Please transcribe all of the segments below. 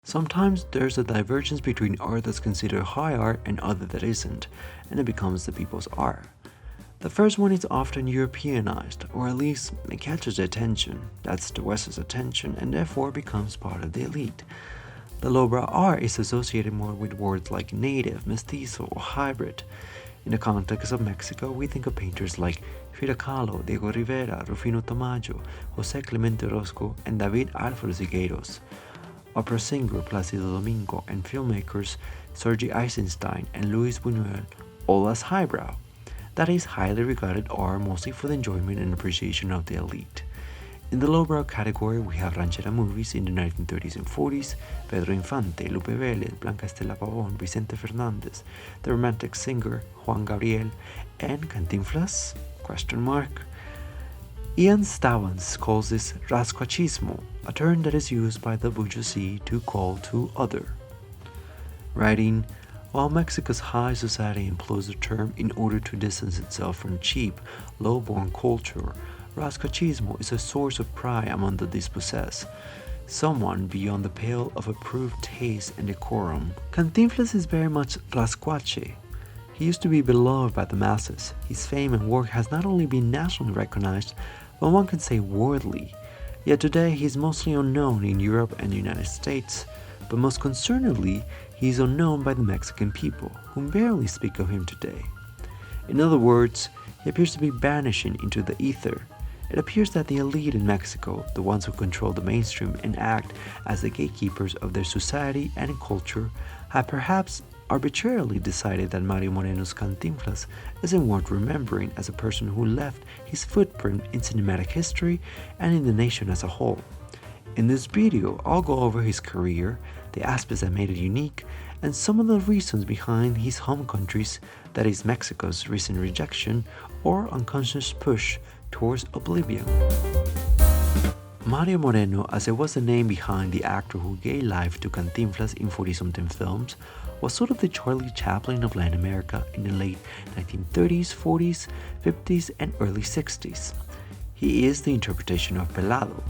Sometimes there's a divergence between art that's considered high art and other that isn't, and it becomes the people's art. The first one is often Europeanized, or at least it catches the attention, that's the West's attention, and therefore becomes part of the elite. The lowbrow art is associated more with words like native, mestizo, or hybrid. In the context of Mexico, we think of painters like Frida Kahlo, Diego Rivera, Rufino Tamayo, José Clemente Orozco, and David Alfaro Siqueiros. Opera singer Placido Domingo and filmmakers Sergi Eisenstein and Luis Buñuel, all as highbrow. That is highly regarded art mostly for the enjoyment and appreciation of the elite. In the lowbrow category, we have ranchera movies in the 1930s and 40s, Pedro Infante, Lupe Vélez, Blanca Estela Pavón, Vicente Fernández, the romantic singer Juan Gabriel, and Cantinflas? Ian Stevens calls this rascuachismo, a term that is used by the bourgeoisie to call to other. Writing, while Mexico's high society employs the term in order to distance itself from cheap, low-born culture, rascuachismo is a source of pride among the dispossessed, someone beyond the pale of approved taste and decorum. Cantinflas is very much rascuache. He used to be beloved by the masses. His fame and work has not only been nationally recognized, but one could say worldly. Yet today he is mostly unknown in Europe and the United States, but most concerningly, he is unknown by the Mexican people, who barely speak of him today. In other words, he appears to be vanishing into the ether. It appears that the elite in Mexico, the ones who control the mainstream and act as the gatekeepers of their society and culture, have perhaps arbitrarily decided that Mario Moreno's Cantinflas isn't worth remembering as a person who left his footprint in cinematic history and in the nation as a whole. In this video, I'll go over his career, the aspects that made it unique, and some of the reasons behind his home country's, that is Mexico's, recent rejection or unconscious push towards oblivion. Mario Moreno, as it was the name behind the actor who gave life to Cantinflas in 40-something films, was sort of the Charlie Chaplin of Latin America in the late 1930s, 40s, 50s, and early 60s. He is the interpretation of pelado.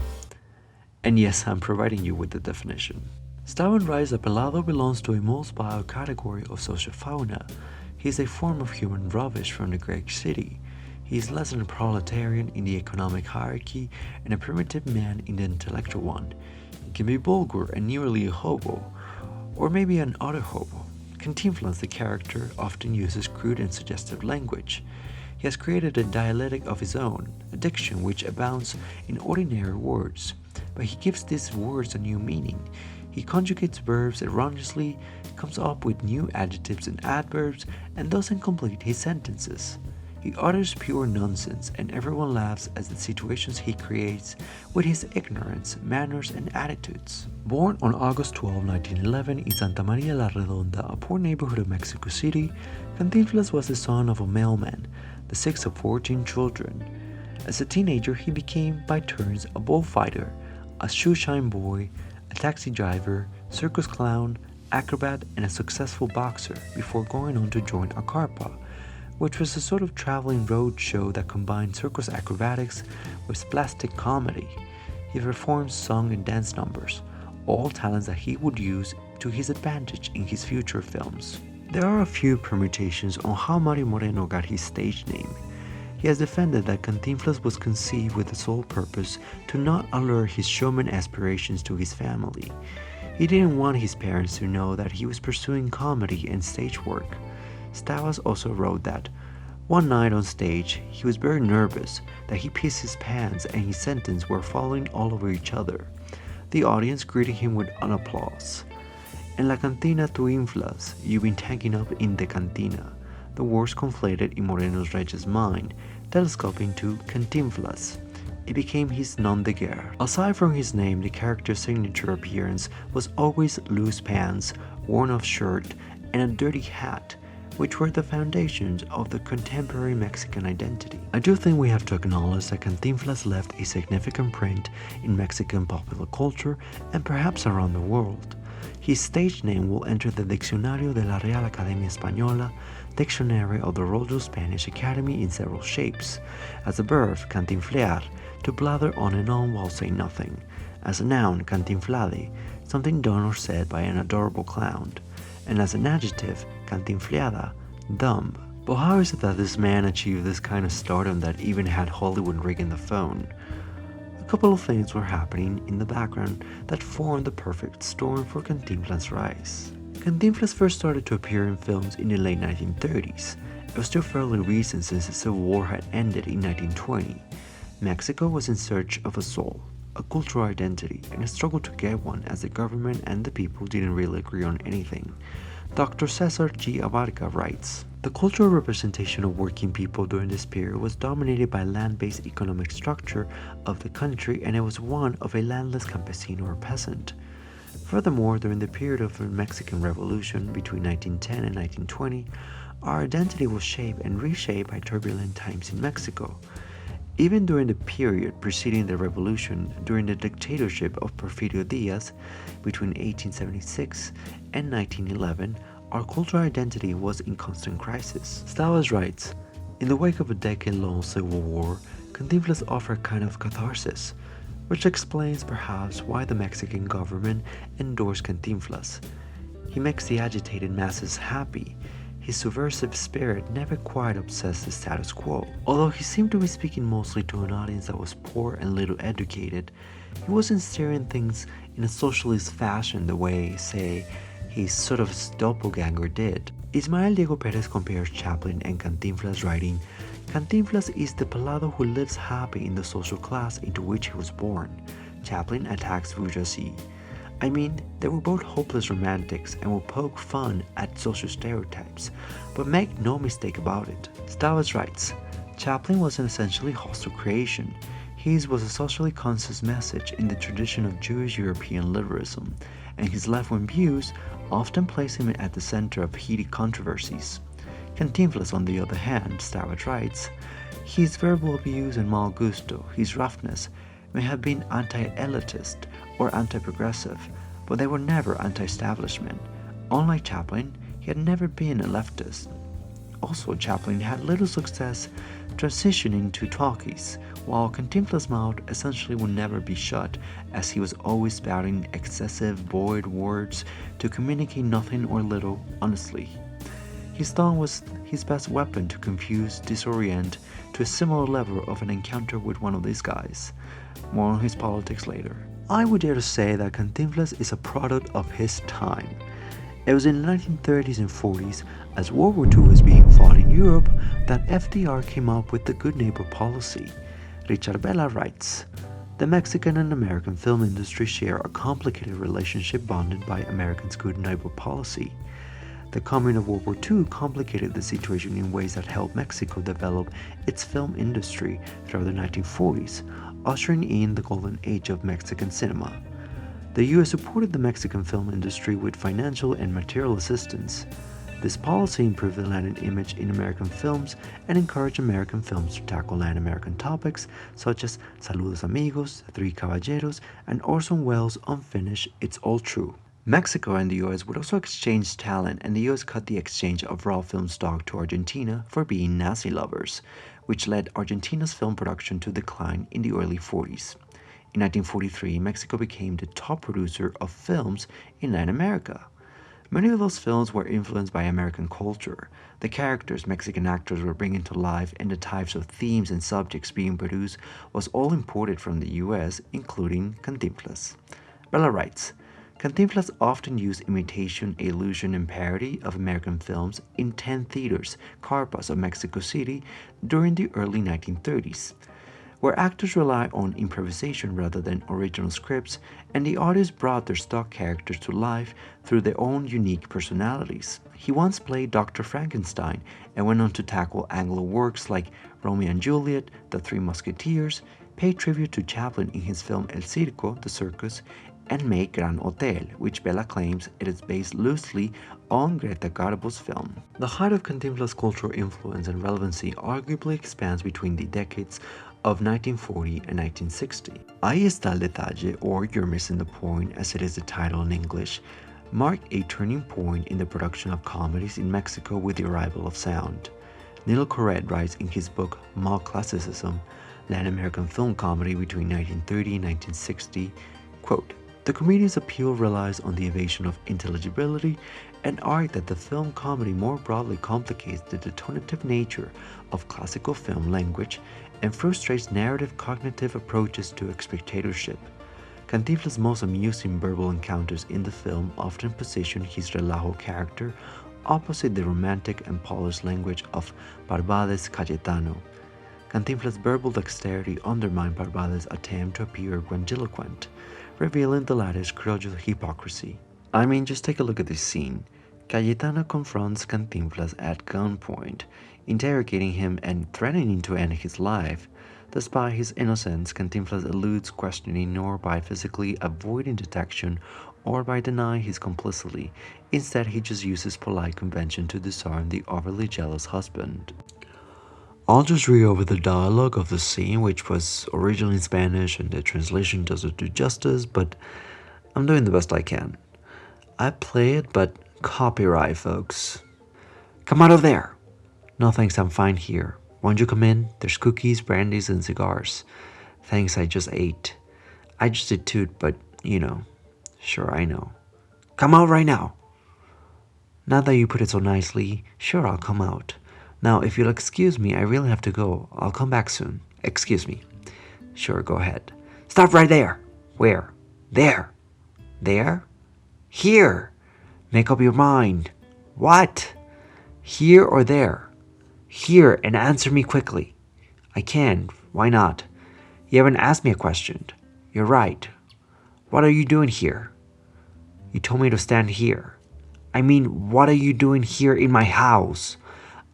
And yes, I'm providing you with the definition. Steven writes that pelado belongs to a most vile category of social fauna. He is a form of human rubbish from the Greek city. He is less than a proletarian in the economic hierarchy and a primitive man in the intellectual one. He can be vulgar and nearly a hobo, or maybe an utter hobo. Cantinflas, the character, often uses crude and suggestive language. He has created a dialectic of his own, a diction which abounds in ordinary words, but he gives these words a new meaning. He conjugates verbs erroneously, comes up with new adjectives and adverbs, and doesn't complete his sentences. He utters pure nonsense, and everyone laughs at the situations he creates with his ignorance, manners, and attitudes. Born on August 12, 1911 in Santa Maria la Redonda, a poor neighborhood of Mexico City, Cantinflas was the son of a mailman, the sixth of 14 children. As a teenager, he became, by turns, a bullfighter, a shoeshine boy, a taxi driver, circus clown, acrobat, and a successful boxer before going on to join a carpa, which was a sort of traveling road show that combined circus acrobatics with slapstick comedy. He performed song and dance numbers, all talents that he would use to his advantage in his future films. There are a few permutations on how Mario Moreno got his stage name. He has defended that Cantinflas was conceived with the sole purpose to not allure his showman aspirations to his family. He didn't want his parents to know that he was pursuing comedy and stage work. Stavas also wrote that, one night on stage, he was very nervous that he pissed his pants and his sentences were falling all over each other. The audience greeted him with an applause. En la cantina tu inflas, you've been tanking up in the cantina. The words conflated in Moreno's Reg's mind, telescoping to Cantinflas. It became his nom de guerre. Aside from his name, the character's signature appearance was always loose pants, worn-off shirt, and a dirty hat, which were the foundations of the contemporary Mexican identity. I do think we have to acknowledge that Cantinflas left a significant print in Mexican popular culture and perhaps around the world. His stage name will enter the Diccionario de la Real Academia Española, Dictionary of the Royal Spanish Academy, in several shapes. As a verb, cantinflear, to blather on and on while saying nothing. As a noun, cantinflade, something done or said by an adorable clown, and as an adjective, cantinfliada, dumb. But how is it that this man achieved this kind of stardom that even had Hollywood ringing the phone? A couple of things were happening in the background that formed the perfect storm for Cantinflas' rise. Cantinflas first started to appear in films in the late 1930s. It was still fairly recent since the Civil War had ended in 1920. Mexico was in search of a soul, a cultural identity, and a struggle to get one as the government and the people didn't really agree on anything. Dr. Cesar G. Abarca writes, "The cultural representation of working people during this period was dominated by land-based economic structure of the country, and it was one of a landless campesino or peasant. Furthermore, during the period of the Mexican Revolution between 1910 and 1920, our identity was shaped and reshaped by turbulent times in Mexico. Even during the period preceding the revolution, during the dictatorship of Porfirio Diaz between 1876 and 1911, our cultural identity was in constant crisis." Stavas writes, "In the wake of a decade-long civil war, Cantinflas offered a kind of catharsis, which explains perhaps why the Mexican government endorsed Cantinflas. He makes the agitated masses happy. His subversive spirit never quite obsessed the status quo. Although he seemed to be speaking mostly to an audience that was poor and little educated, he wasn't steering things in a socialist fashion the way, say, his sort of doppelganger did." Ismael Diego Perez compares Chaplin and Cantinflas, writing, "Cantinflas is the pelado who lives happy in the social class into which he was born. Chaplin attacks bourgeoisie. I mean, they were both hopeless romantics and will poke fun at social stereotypes, but make no mistake about it." Stavas writes, "Chaplin was an essentially hostile creation. His was a socially conscious message in the tradition of Jewish European liberalism, and his left-wing views often place him at the center of heated controversies. Cantinflas, on the other hand," Stavas writes, "his verbal abuse and mal gusto, his roughness, may have been anti-elitist or anti-progressive, but they were never anti-establishment. Unlike Chaplin, he had never been a leftist. Also, Chaplin had little success transitioning to talkies, while Cantinflas' mouth essentially would never be shut, as he was always spouting excessive, void words to communicate nothing or little honestly. His tongue was his best weapon to confuse, disorient, to a similar level of an encounter with one of these guys. More on his politics later." I would dare to say that Cantinflas is a product of his time. It was in the 1930s and 40s, as World War II was being fought in Europe, that FDR came up with the good neighbor policy. Richard Bella writes, "The Mexican and American film industry share a complicated relationship bonded by Americans' good neighbor policy. The coming of World War II complicated the situation in ways that helped Mexico develop its film industry throughout the 1940s, ushering in the golden age of Mexican cinema. The US supported the Mexican film industry with financial and material assistance. This policy improved the Latin image in American films and encouraged American films to tackle Latin American topics such as Saludos Amigos, Three Caballeros, and Orson Welles' unfinished It's All True. Mexico and the US would also exchange talent, and the US cut the exchange of raw film stock to Argentina for being Nazi lovers, which led Argentina's film production to decline in the early 40s. In 1943, Mexico became the top producer of films in Latin America. Many of those films were influenced by American culture. The characters Mexican actors were bringing to life and the types of themes and subjects being produced was all imported from the US, including Cantinflas. Bella writes, Cantinflas often used imitation, illusion, and parody of American films in 10 theaters, carpas of Mexico City during the early 1930s, where actors rely on improvisation rather than original scripts, and the artists brought their stock characters to life through their own unique personalities. He once played Dr. Frankenstein and went on to tackle Anglo works like Romeo and Juliet, The Three Musketeers, pay tribute to Chaplin in his film El Circo, The Circus, and make Gran Hotel, which Bella claims it is based loosely on Greta Garbo's film. The height of Cantinflas' cultural influence and relevancy arguably expands between the decades of 1940 and 1960. Ahí está el detalle, or You're Missing the Point, as it is the title in English, marked a turning point in the production of comedies in Mexico with the arrival of sound. Neil Corrett writes in his book Mock Classicism, Latin American Film Comedy between 1930 and 1960, quote, The comedian's appeal relies on the evasion of intelligibility and argue that the film comedy more broadly complicates the detonative nature of classical film language and frustrates narrative cognitive approaches to spectatorship. Cantinflas' most amusing verbal encounters in the film often position his relajo character opposite the romantic and polished language of Barbades Cayetano. Cantinflas' verbal dexterity undermined Barbades' attempt to appear grandiloquent, revealing the latter's cruel hypocrisy. I mean, just take a look at this scene. Cayetano confronts Cantinflas at gunpoint, interrogating him and threatening to end his life. Despite his innocence, Cantinflas eludes questioning nor by physically avoiding detection or by denying his complicity. Instead, he just uses polite convention to disarm the overly jealous husband. I'll just read over the dialogue of the scene, which was originally in Spanish and the translation doesn't do justice, but I'm doing the best I can. I play it, but copyright, folks. Come out of there! No thanks, I'm fine here. Won't you come in? There's cookies, brandies, and cigars. Thanks, I just ate. I just did too, but you know. Sure, I know. Come out right now! Now that you put it so nicely, sure, I'll come out. Now, if you'll excuse me, I really have to go. I'll come back soon. Excuse me. Sure, go ahead. Stop right there. Where? There. There? Here. Make up your mind. What? Here or there? Here, and answer me quickly. I can. Why not? You haven't asked me a question. You're right. What are you doing here? You told me to stand here. I mean, what are you doing here in my house?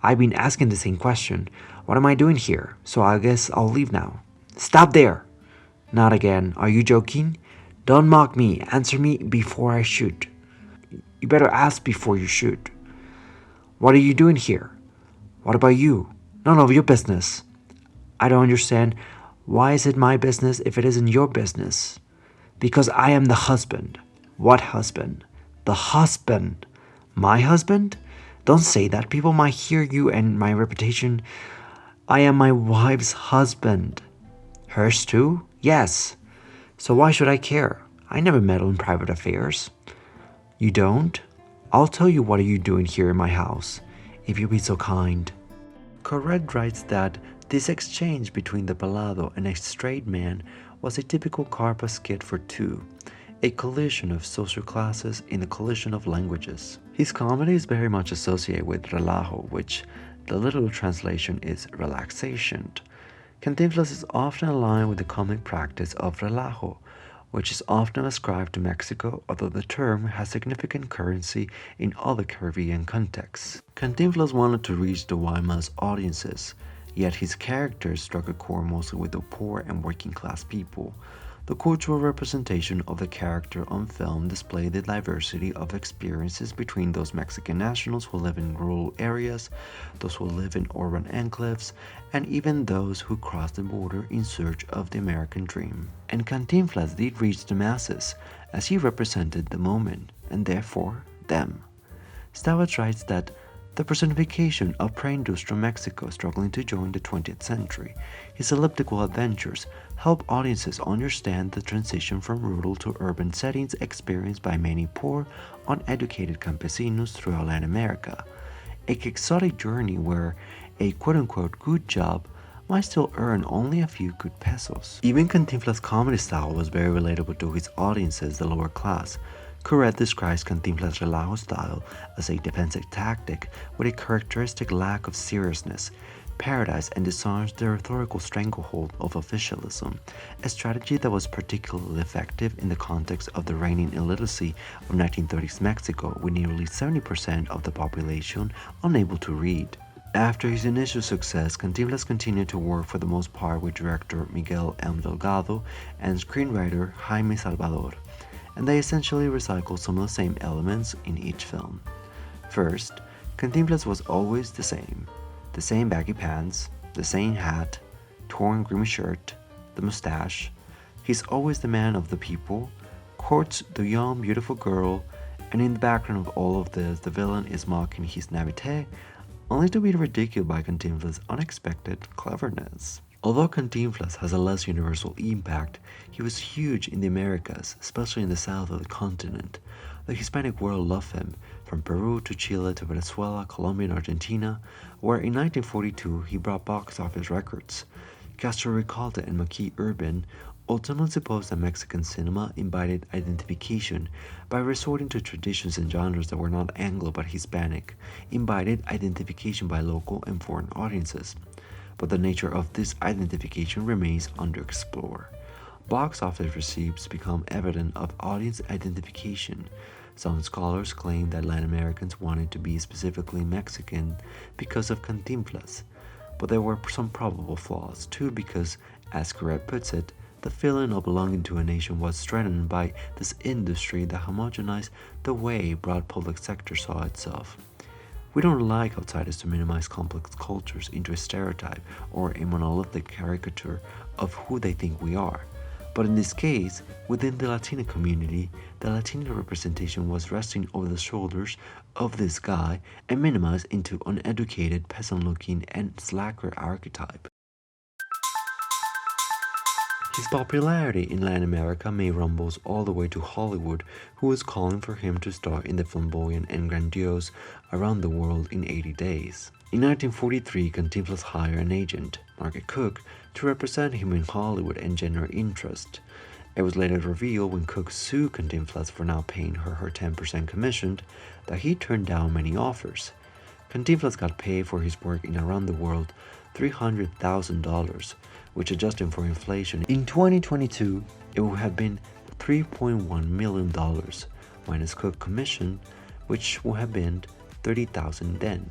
I've been asking the same question. What am I doing here? So I guess I'll leave now. Stop there! Not again. Are you joking? Don't mock me. Answer me before I shoot. You better ask before you shoot. What are you doing here? What about you? None of your business. I don't understand. Why is it my business if it isn't your business? Because I am the husband. What husband? The husband. My husband? Don't say that. People might hear you and my reputation. I am my wife's husband. Hers too? Yes. So why should I care? I never meddle in private affairs. You don't? I'll tell you what are you doing here in my house, if you'll be so kind. Corred writes that this exchange between the pelado and a straight man was a typical carpa skit for two, a collision of social classes in a collision of languages. His comedy is very much associated with relajo, which the literal translation is relaxation. Cantinflas is often aligned with the comic practice of relajo, which is often ascribed to Mexico, although the term has significant currency in other Caribbean contexts. Cantinflas wanted to reach the wide mass audiences, yet his characters struck a chord mostly with the poor and working class people. The cultural representation of the character on film displayed the diversity of experiences between those Mexican nationals who live in rural areas, those who live in urban enclaves, and even those who cross the border in search of the American dream. And Cantinflas did reach the masses, as he represented the moment, and therefore them. Stawitz writes that the personification of pre-industrial Mexico struggling to join the 20th century, his elliptical adventures help audiences understand the transition from rural to urban settings experienced by many poor, uneducated campesinos throughout Latin America, a quixotic journey where a quote-unquote good job might still earn only a few good pesos. Even Cantinflas' comedy style was very relatable to his audiences, the lower class. Corred describes Cantinflas' relajo style as a defensive tactic with a characteristic lack of seriousness, paradise, and disarms the rhetorical stranglehold of officialism, a strategy that was particularly effective in the context of the reigning illiteracy of 1930s Mexico, with nearly 70% of the population unable to read. After his initial success, Cantinflas continued to work for the most part with director Miguel M. Delgado and screenwriter Jaime Salvador, and they essentially recycled some of the same elements in each film. First, Cantinflas was always the same baggy pants, the same hat, torn grimy shirt, the mustache. He's always the man of the people, courts the young beautiful girl, and in the background of all of this, the villain is mocking his naivete, only to be ridiculed by Cantinflas' unexpected cleverness. Although Cantinflas has a less universal impact, he was huge in the Americas, especially in the south of the continent. The Hispanic world loved him, from Peru to Chile to Venezuela, Colombia, and Argentina, where in 1942 he brought box office records. Castro Recalde and Maki Urban ultimately supposed that Mexican cinema invited identification by resorting to traditions and genres that were not Anglo but Hispanic, invited identification by local and foreign audiences. But the nature of this identification remains underexplored. Box office receipts become evidence of audience identification. Some scholars claim that Latin Americans wanted to be specifically Mexican because of Cantinflas, but there were some probable flaws too because, as Correct puts it, the feeling of belonging to a nation was strengthened by this industry that homogenized the way broad public sector saw itself. We don't like outsiders to minimize complex cultures into a stereotype or a monolithic caricature of who they think we are. But in this case, within the Latina community, the Latina representation was resting over the shoulders of this guy and minimized into uneducated, peasant-looking, and slacker archetype. His popularity in Latin America made rumbles all the way to Hollywood, who was calling for him to star in the flamboyant and grandiose Around the World in 80 Days. In 1943, Cantinflas hired an agent, Margaret Cook, to represent him in Hollywood and generate interest. It was later revealed when Cook sued Cantinflas for not paying her 10% commission that he turned down many offers. Cantinflas got paid for his work in Around the World $300,000, which adjusting for inflation in 2022, it would have been $3.1 million, minus Cook commission, which would have been $30,000 then.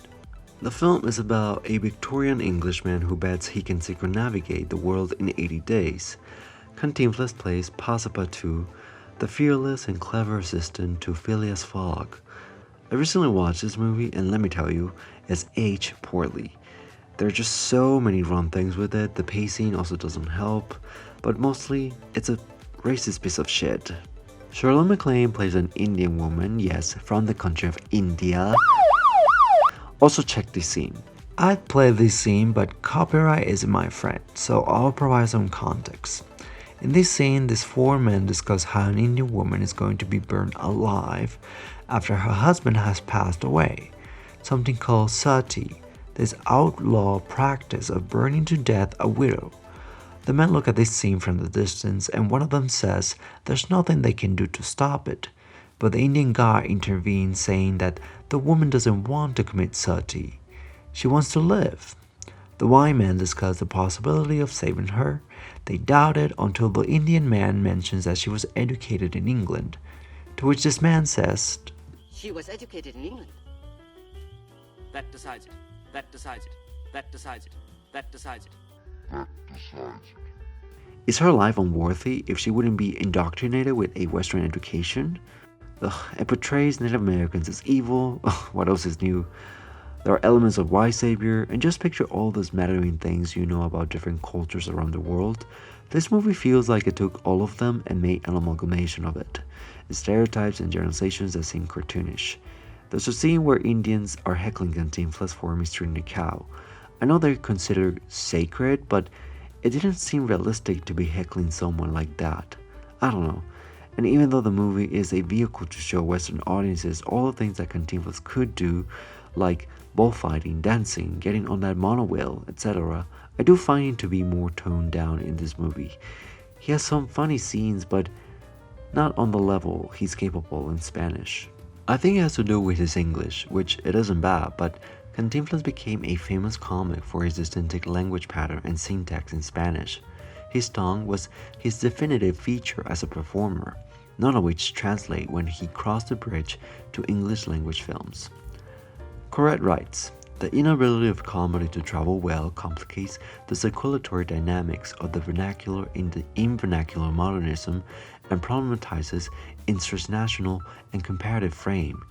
The film is about a Victorian Englishman who bets he can circumnavigate the world in 80 days. Cantinflas plays Passepartout, the fearless and clever assistant to Phileas Fogg. I recently watched this movie and let me tell you, it's aged poorly. There are just so many wrong things with it, the pacing also doesn't help, but mostly, it's a racist piece of shit. Shirley MacLaine plays an Indian woman, yes, from the country of India. Also check this scene. I'd play this scene, but copyright isn't my friend, so I'll provide some context. In this scene, these four men discuss how an Indian woman is going to be burned alive after her husband has passed away, something called sati, this outlaw practice of burning to death a widow. The men look at this scene from the distance and one of them says there's nothing they can do to stop it, but the Indian guy intervenes saying that the woman doesn't want to commit sati, she wants to live. The white men discuss the possibility of saving her. They doubt it until the Indian man mentions that she was educated in England, to which this man says, "She was educated in England. That decides it. That decides it. That decides it. That decides it. That decides it." Is her life unworthy if she wouldn't be indoctrinated with a Western education? It portrays Native Americans as evil. What else is new? There are elements of white savior, and just picture all those mattering things you know about different cultures around the world. This movie feels like it took all of them and made an amalgamation of it. Stereotypes and generalizations that seem cartoonish. There's a scene where Indians are heckling Cantinflas for mistreating a cow. I know they're considered sacred, but it didn't seem realistic to be heckling someone like that. I don't know. And even though the movie is a vehicle to show Western audiences all the things that Cantinflas could do, like bullfighting, dancing, getting on that monowheel, etc., I do find him to be more toned down in this movie. He has some funny scenes, but not on the level he's capable in Spanish. I think it has to do with his English, which it isn't bad, but Cantinflas became a famous comic for his distinctive language pattern and syntax in Spanish. His tongue was his definitive feature as a performer, none of which translate when he crossed the bridge to English language films. Correct writes, "The inability of comedy to travel well complicates the circulatory dynamics of the vernacular in vernacular modernism and problematizes its transnational and comparative frame.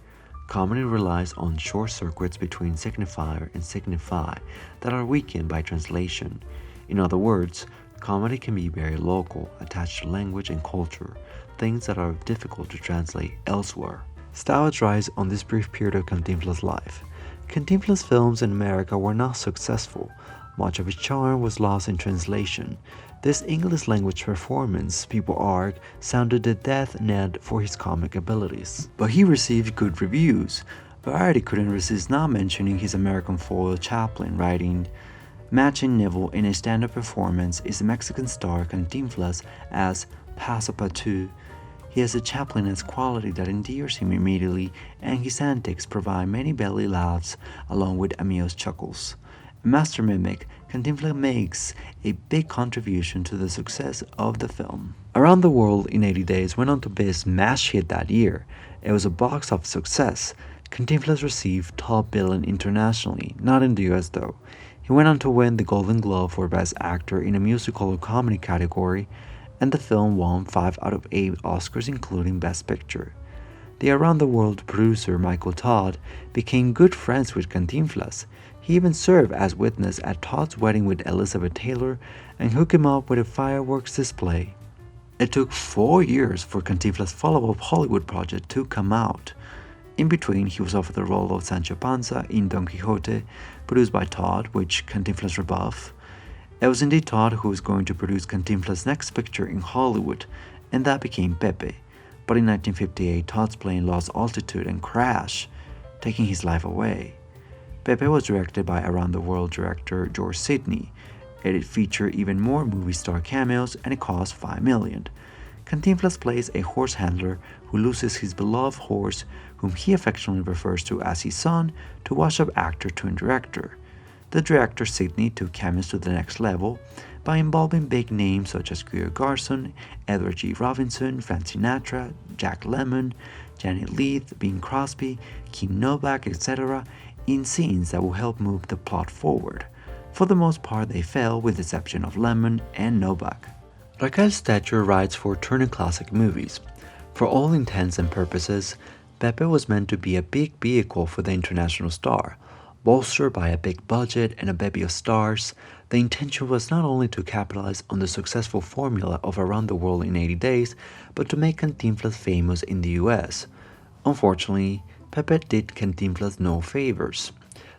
Comedy relies on short circuits between signifier and signify that are weakened by translation. In other words, comedy can be very local, attached to language and culture, things that are difficult to translate elsewhere." Style rise on this brief period of Cantinflas' life. Cantinflas films in America were not successful. Much of his charm was lost in translation. This English language performance, people argue, sounded the death net for his comic abilities. But he received good reviews. Variety couldn't resist not mentioning his American foil Chaplin, writing, "Matching Neville in a stand-up performance is the Mexican star Cantinflas as passepartout. He has a Chaplin-esque quality that endears him immediately, and his antics provide many belly laughs along with amused chuckles." A master mimic, Cantinflas makes a big contribution to the success of the film. Around the World in 80 Days went on to be a smash hit that year. It was a box office success. Cantinflas received top billing internationally, not in the US though. He went on to win the Golden Globe for Best Actor in a musical or comedy category, and the film won 5 out of 8 Oscars including Best Picture. The Around the World producer Michael Todd became good friends with Cantinflas. He even served as witness at Todd's wedding with Elizabeth Taylor and hooked him up with a fireworks display. It took 4 years for Cantinflas' follow-up Hollywood project to come out. In between, he was offered the role of Sancho Panza in Don Quixote, produced by Todd, which Cantinflas rebuffed. It was indeed Todd who was going to produce Cantinflas' next picture in Hollywood, and that became Pepe. But in 1958, Todd's plane lost altitude and crashed, taking his life away. Pepe was directed by Around the World director George Sidney. It featured even more movie star cameos, and it cost $5 million. Cantinflas plays a horse handler who loses his beloved horse, whom he affectionately refers to as his son, to washed-up actor turned director. The director Sidney took cameos to the next level by involving big names such as Greer Garson, Edward G. Robinson, Frank Sinatra, Jack Lemmon, Janet Leigh, Bing Crosby, Kim Novak, etc., in scenes that will help move the plot forward. For the most part, they fail, with the exception of Lemmon and Novak. Raquel Stetcher writes for Turner Classic Movies. For all intents and purposes, Pepe was meant to be a big vehicle for the international star. Bolstered by a big budget and a bevy of stars, the intention was not only to capitalize on the successful formula of Around the World in 80 Days, but to make Cantinflas famous in the US. Unfortunately, Pepe did Cantinflas no favors.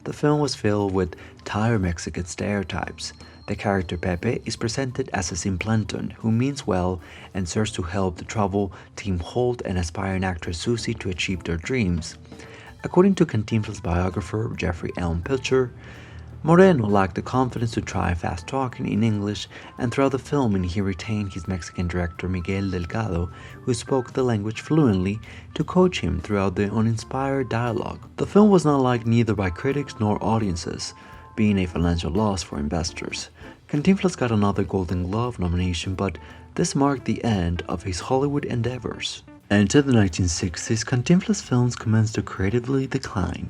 The film was filled with tired Mexican stereotypes. The character Pepe is presented as a simpleton who means well and serves to help the troubled Tim Holt and aspiring actress Susie to achieve their dreams. According to Cantinflas' biographer Jeffrey Elm Pilcher, Moreno lacked the confidence to try fast talking in English, and throughout the filming he retained his Mexican director Miguel Delgado, who spoke the language fluently, to coach him throughout the uninspired dialogue. The film was not liked neither by critics nor audiences, being a financial loss for investors. Cantinflas got another Golden Globe nomination, but this marked the end of his Hollywood endeavors. Into the 1960s, Cantinflas' films commenced to creatively decline.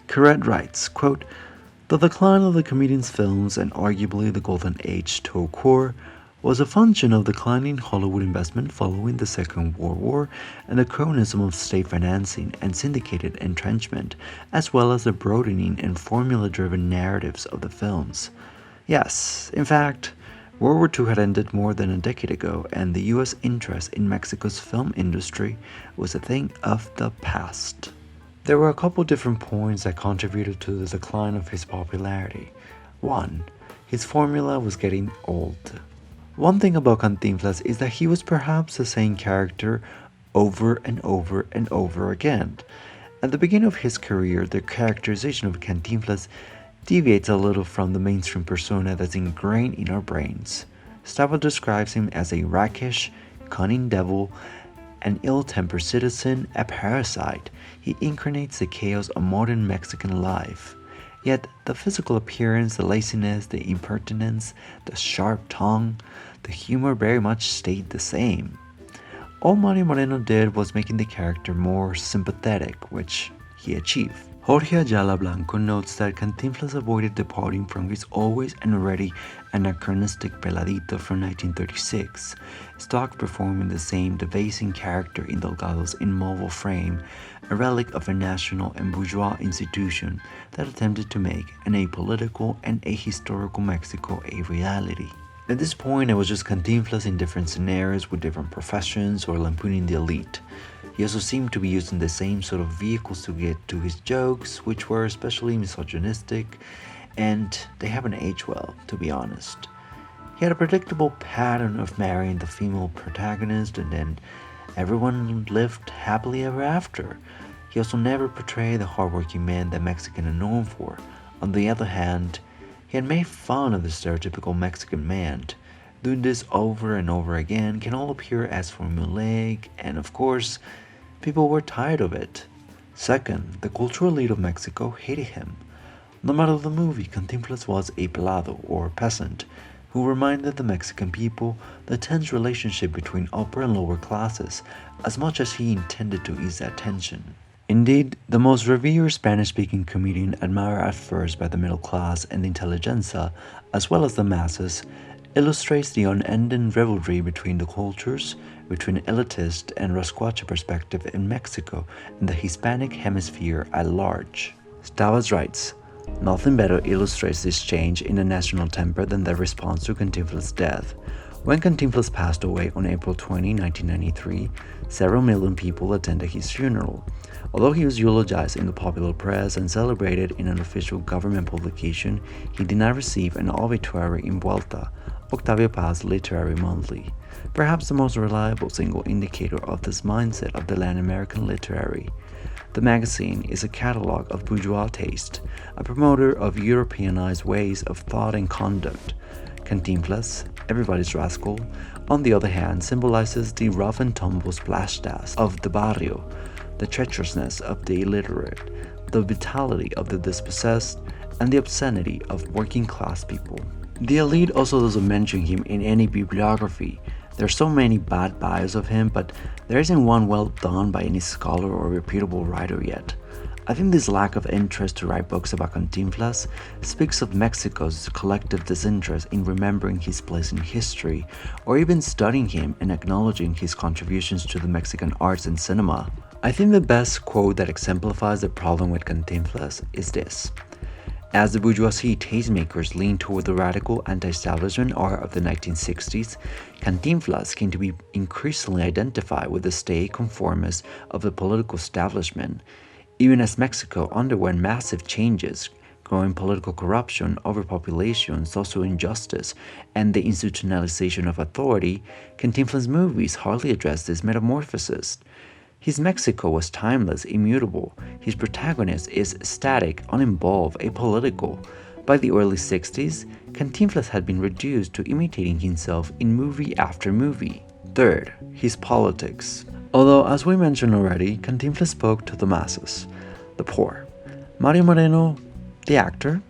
Correct writes, quote, "The decline of the comedian's films, and arguably the golden age to occur, was a function of declining Hollywood investment following the Second World War and the cronyism of state financing and syndicated entrenchment, as well as the broadening and formula-driven narratives of the films." Yes, in fact, World War II had ended more than a decade ago, and the US interest in Mexico's film industry was a thing of the past. There were a couple different points that contributed to the decline of his popularity. 1. His formula was getting old. One thing about Cantinflas is that he was perhaps the same character over and over and over again. At the beginning of his career, the characterization of Cantinflas deviates a little from the mainstream persona that's ingrained in our brains. Stavo describes him as a rakish, cunning devil, an ill-tempered citizen, a parasite. He incarnates the chaos of modern Mexican life. Yet the physical appearance, the laziness, the impertinence, the sharp tongue, the humor very much stayed the same. All Mario Moreno did was making the character more sympathetic, which he achieved. Jorge Ayala Blanco notes that Cantinflas avoided departing from his always and already anachronistic peladito from 1936, stock performing the same debasing character in Delgado's immobile frame, a relic of a national and bourgeois institution that attempted to make an apolitical and ahistorical Mexico a reality. At this point, it was just Cantinflas in different scenarios with different professions or lampooning the elite. He also seemed to be using the same sort of vehicles to get to his jokes, which were especially misogynistic and they haven't aged well, to be honest. He had a predictable pattern of marrying the female protagonist, and then everyone lived happily ever after. He also never portrayed the hardworking man that Mexicans are known for. On the other hand, he had made fun of the stereotypical Mexican man. Doing this over and over again can all appear as formulaic, and of course, people were tired of it. Second, the cultural elite of Mexico hated him. No matter the movie, Cantinflas was a pelado, or peasant, who reminded the Mexican people the tense relationship between upper and lower classes, as much as he intended to ease that tension. Indeed, the most revered Spanish-speaking comedian admired at first by the middle class and the intelligentsia, as well as the masses, illustrates the unending rivalry between the cultures, between elitist and rascuacha perspective in Mexico and the Hispanic hemisphere at large. Stavas writes, "Nothing better illustrates this change in the national temper than the response to Cantinflas' death. When Cantinflas passed away on April 20, 1993, several million people attended his funeral. Although he was eulogized in the popular press and celebrated in an official government publication, he did not receive an obituary in Vuelta, Octavio Paz's literary monthly, perhaps the most reliable single indicator of this mindset of the Latin American literary. The magazine is a catalog of bourgeois taste, a promoter of Europeanized ways of thought and conduct. Cantinflas, everybody's rascal, on the other hand, symbolizes the rough and tumble splashdowns of the barrio, the treacherousness of the illiterate, the vitality of the dispossessed, and the obscenity of working-class people. The elite also doesn't mention him in any bibliography. There are so many bad bios of him, but there isn't one well done by any scholar or reputable writer yet. I think this lack of interest to write books about Cantinflas speaks of Mexico's collective disinterest in remembering his place in history, or even studying him and acknowledging his contributions to the Mexican arts and cinema. I think the best quote that exemplifies the problem with Cantinflas is this. As the bourgeoisie tastemakers leaned toward the radical anti-establishment art of the 1960s, Cantinflas came to be increasingly identified with the staid conformists of the political establishment. Even as Mexico underwent massive changes, growing political corruption, overpopulation, social injustice, and the institutionalization of authority, Cantinflas' movies hardly addressed this metamorphosis. His Mexico was timeless, immutable. His protagonist is static, uninvolved, apolitical. By the early 60s, Cantinflas had been reduced to imitating himself in movie after movie. Third, his politics. Although, as we mentioned already, Cantinflas spoke to the masses, the poor. Mario Moreno, the actor,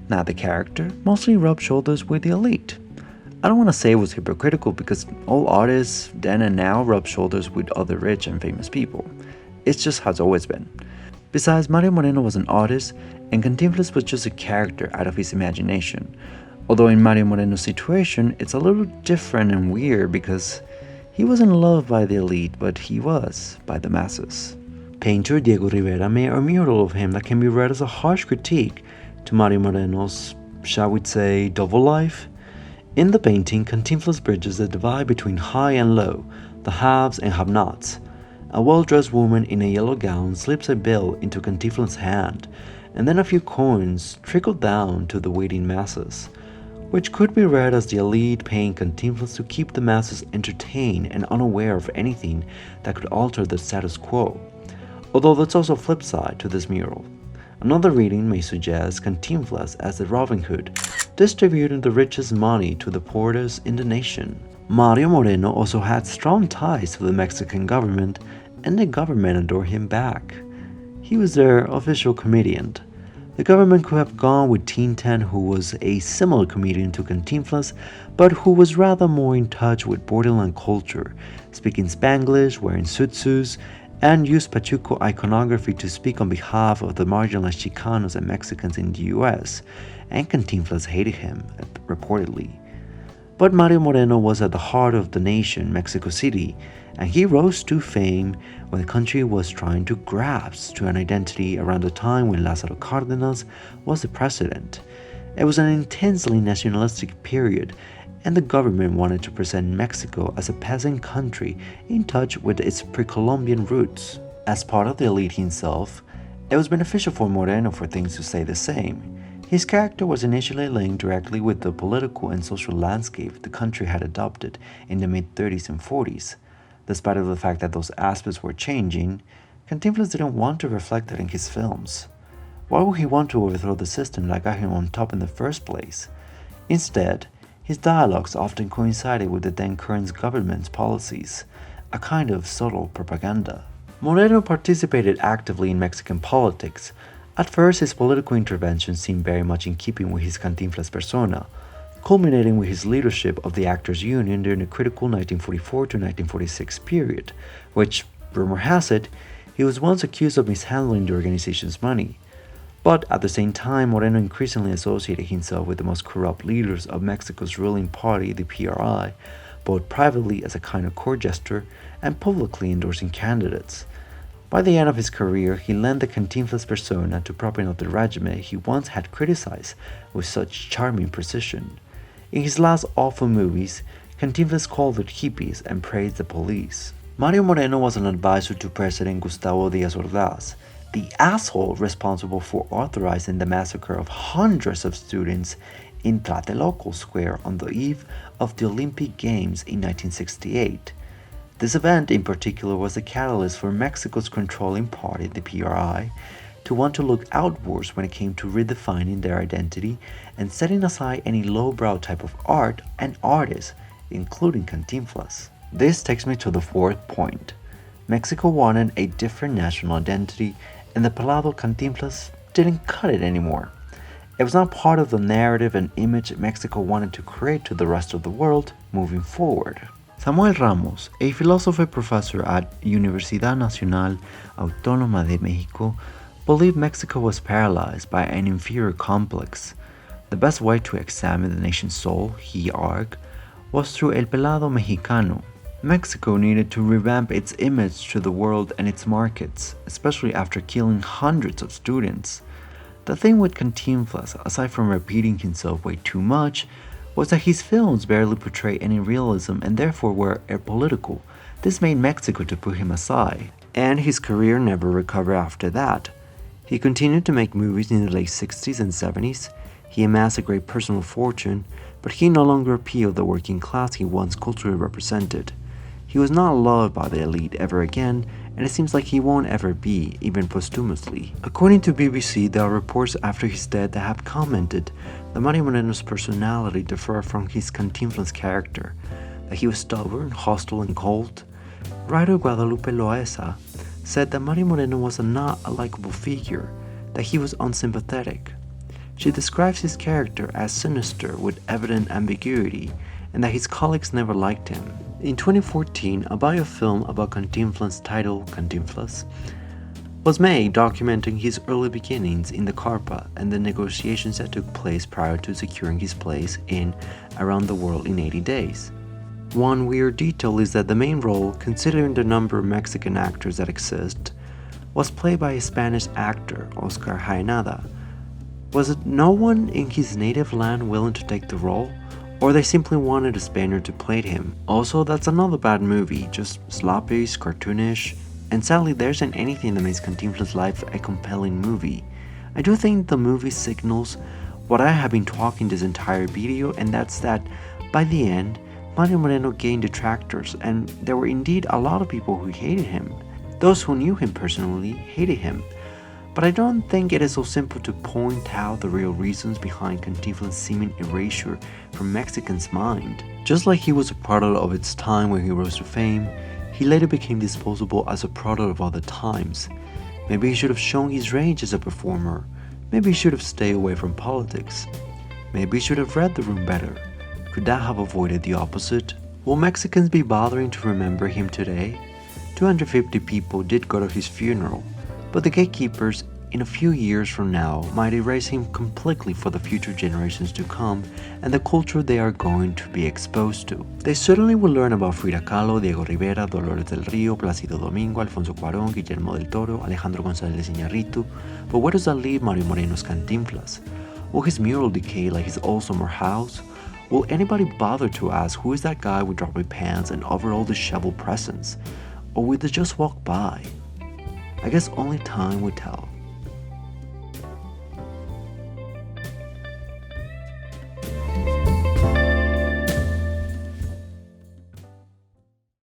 not the character, mostly rubbed shoulders with the elite. I don't want to say it was hypocritical because all artists then and now rub shoulders with other rich and famous people. It's just how it's always been. Besides, Mario Moreno was an artist and Cantinflas was just a character out of his imagination. Although in Mario Moreno's situation, it's a little different and weird because he wasn't loved by the elite, but he was by the masses. Painter Diego Rivera made a mural of him that can be read as a harsh critique to Mario Moreno's, shall we say, double life. In the painting, Cantinflas bridges the divide between high and low, the haves and have-nots. A well-dressed woman in a yellow gown slips a bill into Cantinflas' hand, and then a few coins trickle down to the waiting masses, which could be read as the elite paying Cantinflas to keep the masses entertained and unaware of anything that could alter the status quo. Although there's also a flip side to this mural. Another reading may suggest Cantinflas as the Robin Hood, distributing the richest money to the poorest in the nation. Mario Moreno also had strong ties to the Mexican government, and the government adored him back. He was their official comedian. The government could have gone with Tintin, who was a similar comedian to Cantinflas, but who was rather more in touch with borderland culture, speaking Spanglish, wearing suits, and used Pachuco iconography to speak on behalf of the marginalized Chicanos and Mexicans in the US, and Cantinflas hated him, reportedly. But Mario Moreno was at the heart of the nation, Mexico City, and he rose to fame when the country was trying to grasp to an identity around the time when Lázaro Cárdenas was the president. It was an intensely nationalistic period, and the government wanted to present Mexico as a peasant country in touch with its pre-Columbian roots. As part of the elite himself, it was beneficial for Moreno for things to stay the same. His character was initially linked directly with the political and social landscape the country had adopted in the mid-30s and 40s. Despite of the fact that those aspects were changing, Cantinflas didn't want to reflect that in his films. Why would he want to overthrow the system that got him on top in the first place? Instead, his dialogues often coincided with the then current government's policies, a kind of subtle propaganda. Moreno participated actively in Mexican politics. At first, his political intervention seemed very much in keeping with his Cantinflas persona, culminating with his leadership of the Actors Union during the critical 1944 to 1946 period, which, rumor has it, he was once accused of mishandling the organization's money. But at the same time, Moreno increasingly associated himself with the most corrupt leaders of Mexico's ruling party, the PRI, both privately as a kind of court jester and publicly endorsing candidates. By the end of his career, he lent the Cantinflas persona to propping up the regime he once had criticized with such charming precision. In his last awful movies, Cantinflas called it hippies and praised the police. Mario Moreno was an advisor to President Gustavo Díaz Ordaz, the asshole responsible for authorizing the massacre of hundreds of students in Tlatelolco Square on the eve of the Olympic Games in 1968. This event in particular was the catalyst for Mexico's controlling party, the PRI, to want to look outwards when it came to redefining their identity and setting aside any lowbrow type of art and artists, including Cantinflas. This takes me to the fourth point. Mexico wanted a different national identity, and the pelado Cantinflas didn't cut it anymore. It was not part of the narrative and image Mexico wanted to create to the rest of the world moving forward. Samuel Ramos, a philosophy professor at Universidad Nacional Autónoma de México, believed Mexico was paralyzed by an inferior complex. The best way to examine the nation's soul, he argued, was through El Pelado Mexicano. Mexico needed to revamp its image to the world and its markets, especially after killing hundreds of students. The thing with Cantinflas, aside from repeating himself way too much, was that his films barely portray any realism and therefore were apolitical. This made Mexico to put him aside, and his career never recovered after that. He continued to make movies in the late 60s and 70s. He amassed a great personal fortune, but he no longer appealed the working class he once culturally represented. He was not loved by the elite ever again, and it seems like he won't ever be, even posthumously. According to BBC, there are reports after his death that have commented that Mario Moreno's personality differed from his Cantinflas character, that he was stubborn, hostile, and cold. Writer Guadalupe Loaiza said that Mario Moreno was not a likable figure, that he was unsympathetic. She describes his character as sinister with evident ambiguity, and that his colleagues never liked him. In 2014, a biofilm about Cantinflas titled Cantinflas was made documenting his early beginnings in the Carpa and the negotiations that took place prior to securing his place in Around the World in 80 Days. One weird detail is that the main role, considering the number of Mexican actors that exist, was played by a Spanish actor, Oscar Jaenada. Was it no one in his native land willing to take the role? Or they simply wanted a Spaniard to play him. Also, that's another bad movie, just sloppy, cartoonish, and sadly there isn't anything that makes Cantinflas' life a compelling movie. I do think the movie signals what I have been talking this entire video, and that's that by the end, Mario Moreno gained detractors, and there were indeed a lot of people who hated him. Those who knew him personally hated him. But I don't think it is so simple to point out the real reasons behind Cantinflas' seeming erasure from Mexicans' mind. Just like he was a product of its time when he rose to fame, he later became disposable as a product of other times. Maybe he should have shown his range as a performer. Maybe he should have stayed away from politics. Maybe he should have read the room better. Could that have avoided the opposite? Will Mexicans be bothering to remember him today? 250 people did go to his funeral, but the gatekeepers in a few years from now might erase him completely for the future generations to come and the culture they are going to be exposed to. They certainly will learn about Frida Kahlo, Diego Rivera, Dolores del Rio, Plácido Domingo, Alfonso Cuarón, Guillermo del Toro, Alejandro González Iñárritu, but where does that leave Mario Moreno's Cantinflas? Will his mural decay like his old summer house? Will anybody bother to ask who is that guy with droppy pants and overall disheveled presence? Or will they just walk by? I guess only time will tell.